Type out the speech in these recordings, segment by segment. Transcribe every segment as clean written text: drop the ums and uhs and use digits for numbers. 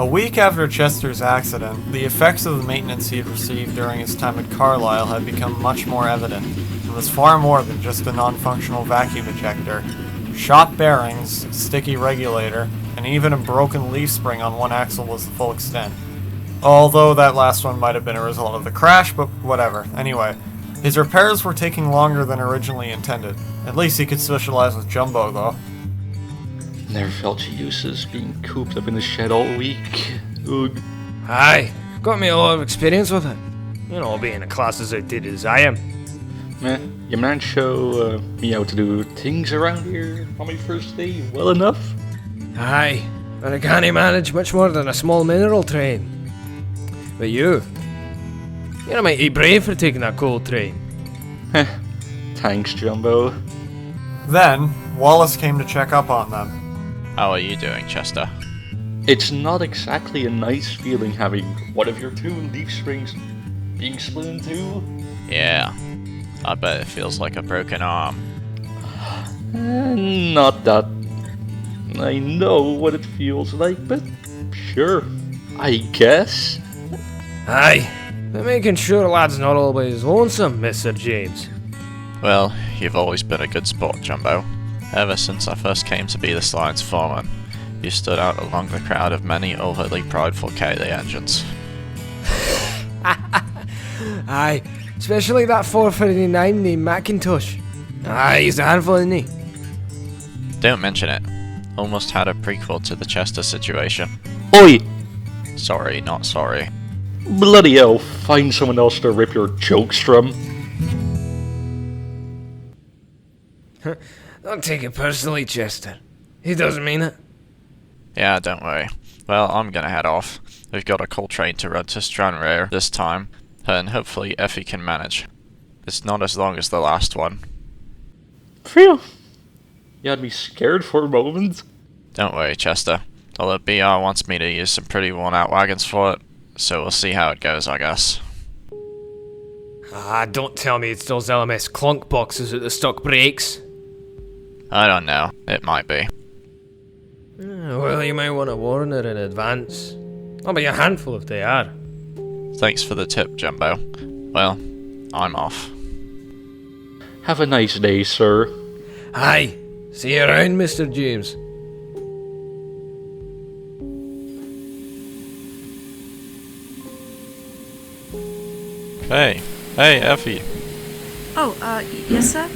A week after Chester's accident, the effects of the maintenance he had received during his time at Carlisle had become much more evident, and was far more than just a non-functional vacuum ejector. Shot bearings, sticky regulator, and even a broken leaf spring on one axle was the full extent. Although that last one might have been a result of the crash, but whatever. Anyway, his repairs were taking longer than originally intended. At least he could socialize with Jumbo, though. Never felt useless being cooped up in the shed all week. Ugh. Aye, got me a lot of experience with it. You know, being a class as outdated as I am. Meh, you managed to show me how to do things around here on my first day well enough? Aye, but I can't manage much more than a small mineral train. But you're mighty brave for taking that coal train. Heh, thanks, Jumbo. Then, Wallace came to check up on them. How are you doing, Chester? It's not exactly a nice feeling having one of your two leaf springs being split in two. Yeah, I bet it feels like a broken arm. Not that. I know what it feels like, but sure, I guess. Aye, but making sure a lad's not always lonesome, Mr. James. Well, you've always been a good sport, Jumbo. Ever since I first came to be the science foreman, you stood out along the crowd of many overly prideful Cayley engines. Aye, especially that 459 named Macintosh. Aye, he's a handful, isn't he? Don't mention it. Almost had a prequel to the Chester situation. Oi! Sorry, not sorry. Bloody hell, find someone else to rip your jokes from. Don't take it personally, Chester. He doesn't mean it. Yeah, don't worry. Well, I'm gonna head off. We've got a coal train to run to Stranraer this time, and hopefully Effie can manage. It's not as long as the last one. Phew! You had me scared for a moment. Don't worry, Chester. Although BR wants me to use some pretty worn-out wagons for it, so we'll see how it goes, I guess. Ah, don't tell me it's those LMS clunk boxes at the stock breaks. I don't know. It might be. Well, you might want to warn her in advance. I'll be a handful if they are. Thanks for the tip, Jumbo. Well, I'm off. Have a nice day, sir. Aye. See you around, Mr. James. Hey, Effie. Oh, yes, sir?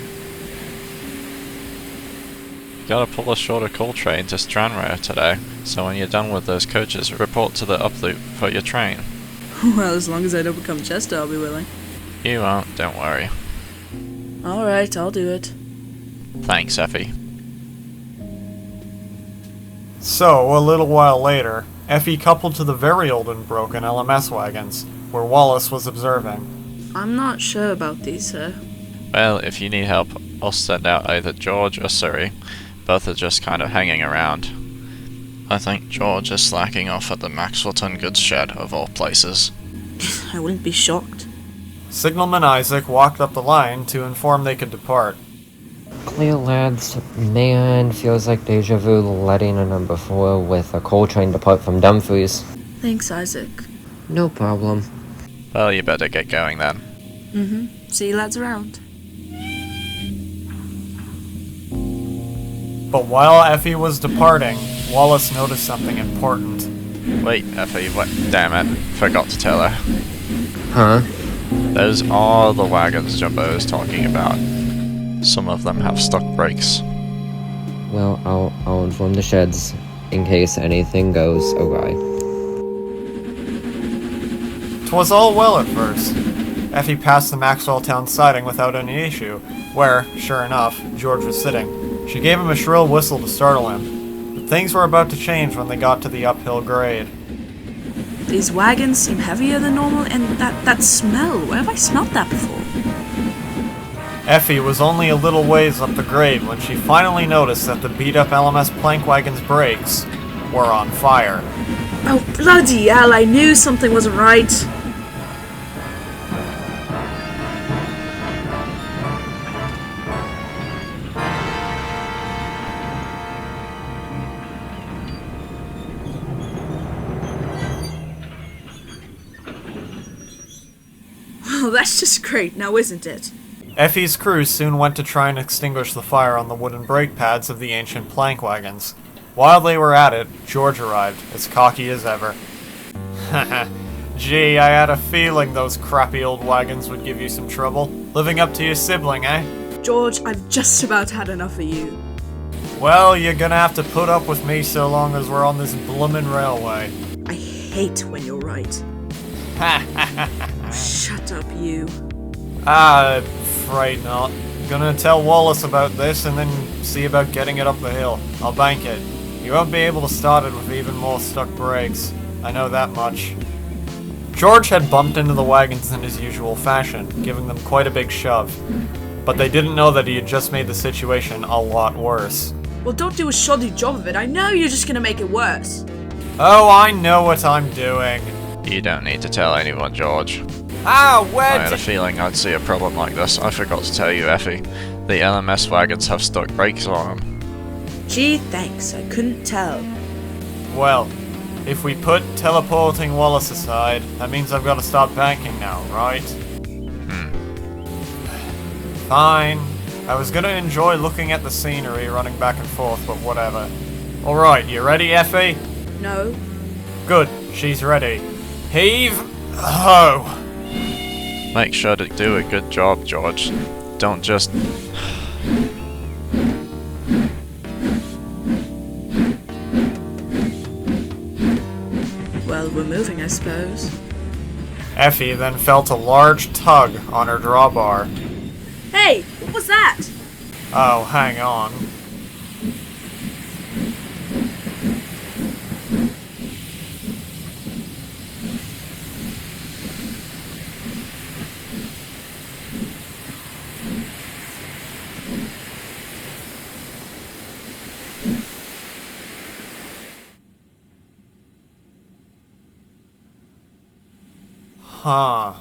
Gotta pull a shorter coal train to Stranraer today, so when you're done with those coaches, report to the uploop for your train. Well, as long as I don't become Chester, I'll be willing. You won't, don't worry. Alright, I'll do it. Thanks, Effie. So, a little while later, Effie coupled to the very old and broken LMS wagons, where Wallace was observing. I'm not sure about these, sir. Well, if you need help, I'll send out either George or Surrey. Both are just kind of hanging around. I think George is slacking off at the Maxwellton goods shed, of all places. I wouldn't be shocked. Signalman Isaac walked up the line to inform they could depart. Clear, lads. Man, feels like deja vu letting a number 4 with a coal train depart from Dumfries. Thanks, Isaac. No problem. Well, you better get going then. Mm-hmm. See you lads around. But while Effie was departing, Wallace noticed something important. Wait, Effie, what? Damn it. Forgot to tell her. Huh? Those are the wagons Jumbo is talking about. Some of them have stuck brakes. Well, I'll inform the sheds in case anything goes awry. 'Twas all well at first. Effie passed the Maxwell Town siding without any issue, where, sure enough, George was sitting. She gave him a shrill whistle to startle him. But things were about to change when they got to the uphill grade. These wagons seem heavier than normal, and that smell, where have I smelt that before? Effie was only a little ways up the grade when she finally noticed that the beat-up LMS plank wagon's brakes were on fire. Oh, bloody hell, I knew something wasn't right. Well, that's just great, now isn't it? Effie's crew soon went to try and extinguish the fire on the wooden brake pads of the ancient plank wagons. While they were at it, George arrived, as cocky as ever. Haha. Gee, I had a feeling those crappy old wagons would give you some trouble. Living up to your sibling, eh? George, I've just about had enough of you. Well, you're gonna have to put up with me so long as we're on this bloomin' railway. I hate when you're right. Shut up, you. Afraid not. Gonna tell Wallace about this and then see about getting it up the hill. I'll bank it. You won't be able to start it with even more stuck brakes. I know that much. George had bumped into the wagons in his usual fashion, giving them quite a big shove. But they didn't know that he had just made the situation a lot worse. Well, don't do a shoddy job of it. I know you're just gonna make it worse. Oh, I know what I'm doing. You don't need to tell anyone, George. Where I had a feeling I'd see a problem like this. I forgot to tell you, Effie. The LMS wagons have stuck brakes on them. Gee, thanks. I couldn't tell. Well, if we put teleporting Wallace aside, that means I've got to start banking now, right? Fine. I was gonna enjoy looking at the scenery running back and forth, but whatever. Alright, you ready, Effie? No. Good, she's ready. Heave ho! Make sure to do a good job, George. Don't just... Well, we're moving, I suppose. Effie then felt a large tug on her drawbar. Hey, what was that? Oh, hang on. Huh.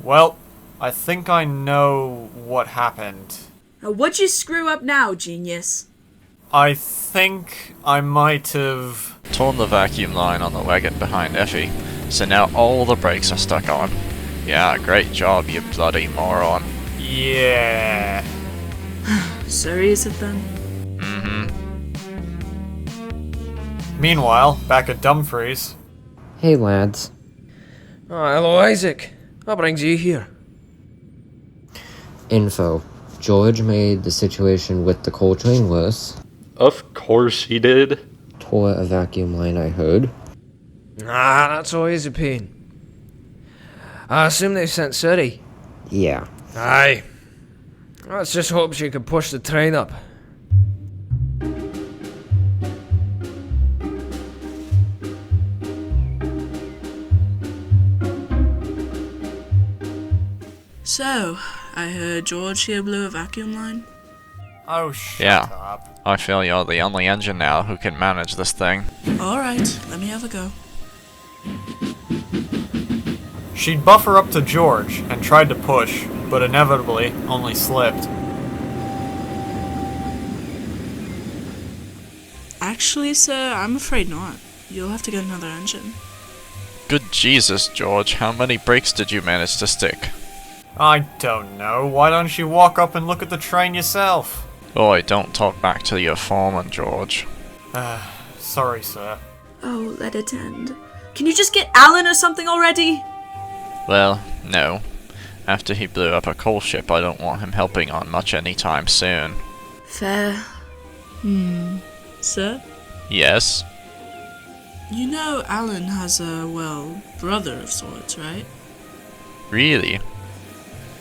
Well, I think I know what happened. Now, what'd you screw up now, genius? I think I might have... torn the vacuum line on the wagon behind Effie, so now all the brakes are stuck on. Yeah, great job, you bloody moron. Yeah. So is it then? Meanwhile, back at Dumfries. Hey, lads. Oh, hello, Isaac. What brings you here? Info. George made the situation with the coal train worse. Of course he did. Tore a vacuum line, I heard. Ah, that's always a pain. I assume they sent Surrey. Yeah. Aye. Let's just hope she can push the train up. So, I heard George here blew a vacuum line. Oh, shut Yeah. up. I feel you're the only engine now who can manage this thing. Alright, let me have a go. She'd buffer up to George and tried to push, but inevitably only slipped. Actually, sir, I'm afraid not. You'll have to get another engine. Good Jesus, George, how many brakes did you manage to stick? I don't know. Why don't you walk up and look at the train yourself? Oi, don't talk back to your foreman, George. Sorry, sir. Oh, let it end. Can you just get Allan or something already? Well, no. After he blew up a coal ship, I don't want him helping on much anytime soon. Fair. Sir? Yes? You know Allan has a, well, brother of sorts, right? Really?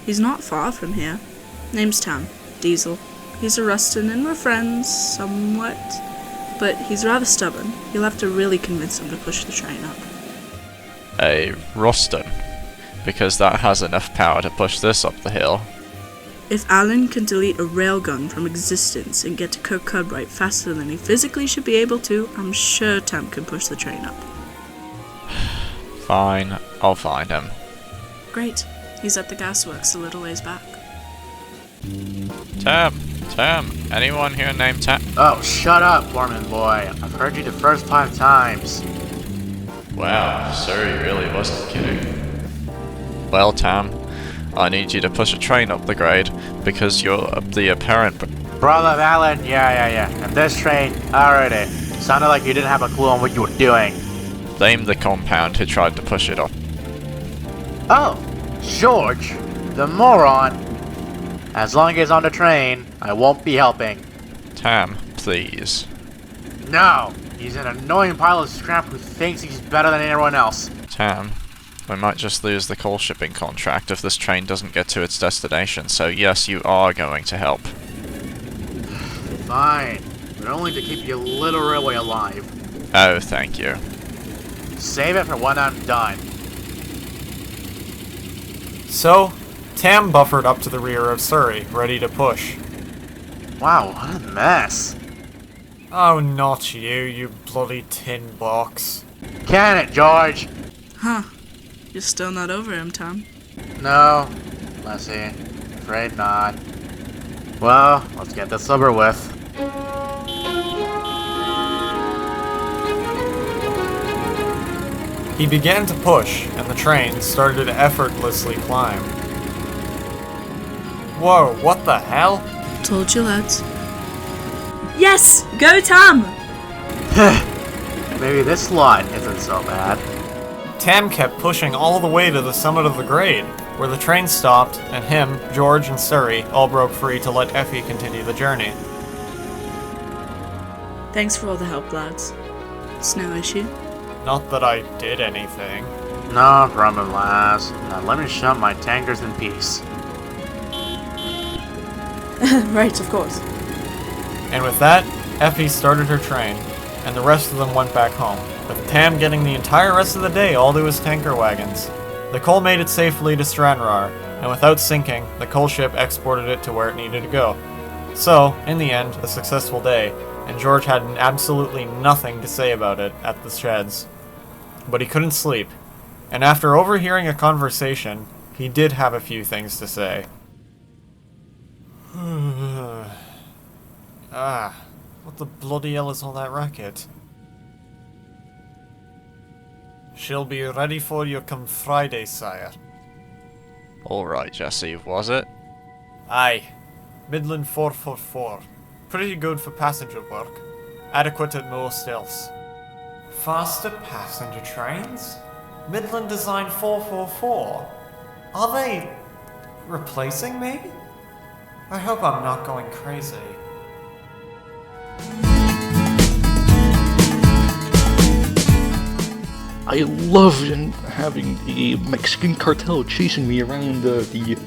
He's not far from here. Name's Tam. Diesel. He's a Rustin and we're friends, somewhat. But he's rather stubborn. You'll have to really convince him to push the train up. A Rustin? Because that has enough power to push this up the hill. If Allan can delete a railgun from existence and get to Kirkcudbright faster than he physically should be able to, I'm sure Tam can push the train up. Fine, I'll find him. Great. He's at the gasworks a little ways back. Tam, anyone here named Tam? Oh, shut up, Foreman boy. I've heard you the first 5 times. Wow, sir, he really wasn't kidding. Well, Tam, I need you to push a train up the grade because you're the apparent. Brother Allan, yeah. And this train, already. Sounded like you didn't have a clue on what you were doing. Blame the compound who tried to push it up. Oh, George, the moron. As long as he's on the train, I won't be helping. Tam, please. No, he's an annoying pile of scrap who thinks he's better than anyone else. Tam, we might just lose the coal shipping contract if this train doesn't get to its destination, so yes, you are going to help. Fine, but only to keep your little railway alive. Oh, thank you. Save it for when I'm done. So, Tam buffered up to the rear of Surrey, ready to push. Wow, what a mess. Oh, not you, you bloody tin box. Can it, George? Huh. You're still not over him, Tom. No, let's see. Afraid not. Well, let's get this over with. He began to push, and the train started to effortlessly climb. Whoa, what the hell? Told you, lads. Yes! Go, Tom! Maybe this lot isn't so bad. Tam kept pushing all the way to the summit of the grade, where the train stopped, and him, George, and Surrey all broke free to let Effie continue the journey. Thanks for all the help, lads. It's no issue. Not that I did anything. No problem, lass. Now let me shove my tankers in peace. Right, of course. And with that, Effie started her train, and the rest of them went back home, with Tam getting the entire rest of the day all to his tanker wagons. The coal made it safely to Stranraer, and without sinking, the coal ship exported it to where it needed to go. So, in the end, a successful day, and George had absolutely nothing to say about it at the sheds. But he couldn't sleep, and after overhearing a conversation, he did have a few things to say. What the bloody hell is all that racket? She'll be ready for you come Friday, sire. Alright, Jesse, was it? Aye. Midland 444. Pretty good for passenger work. Adequate at most else. Faster passenger trains? Midland Design 444? Are they replacing me? I hope I'm not going crazy. I love having the Mexican cartel chasing me around the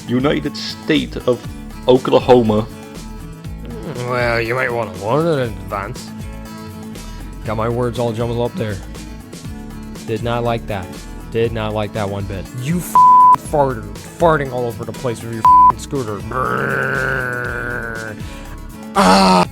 United State of Oklahoma. Well, you might want to warn it in advance. Got my words all jumbled up there. Did not like that. Did not like that one bit. You farting all over the place with your scooter. Ah!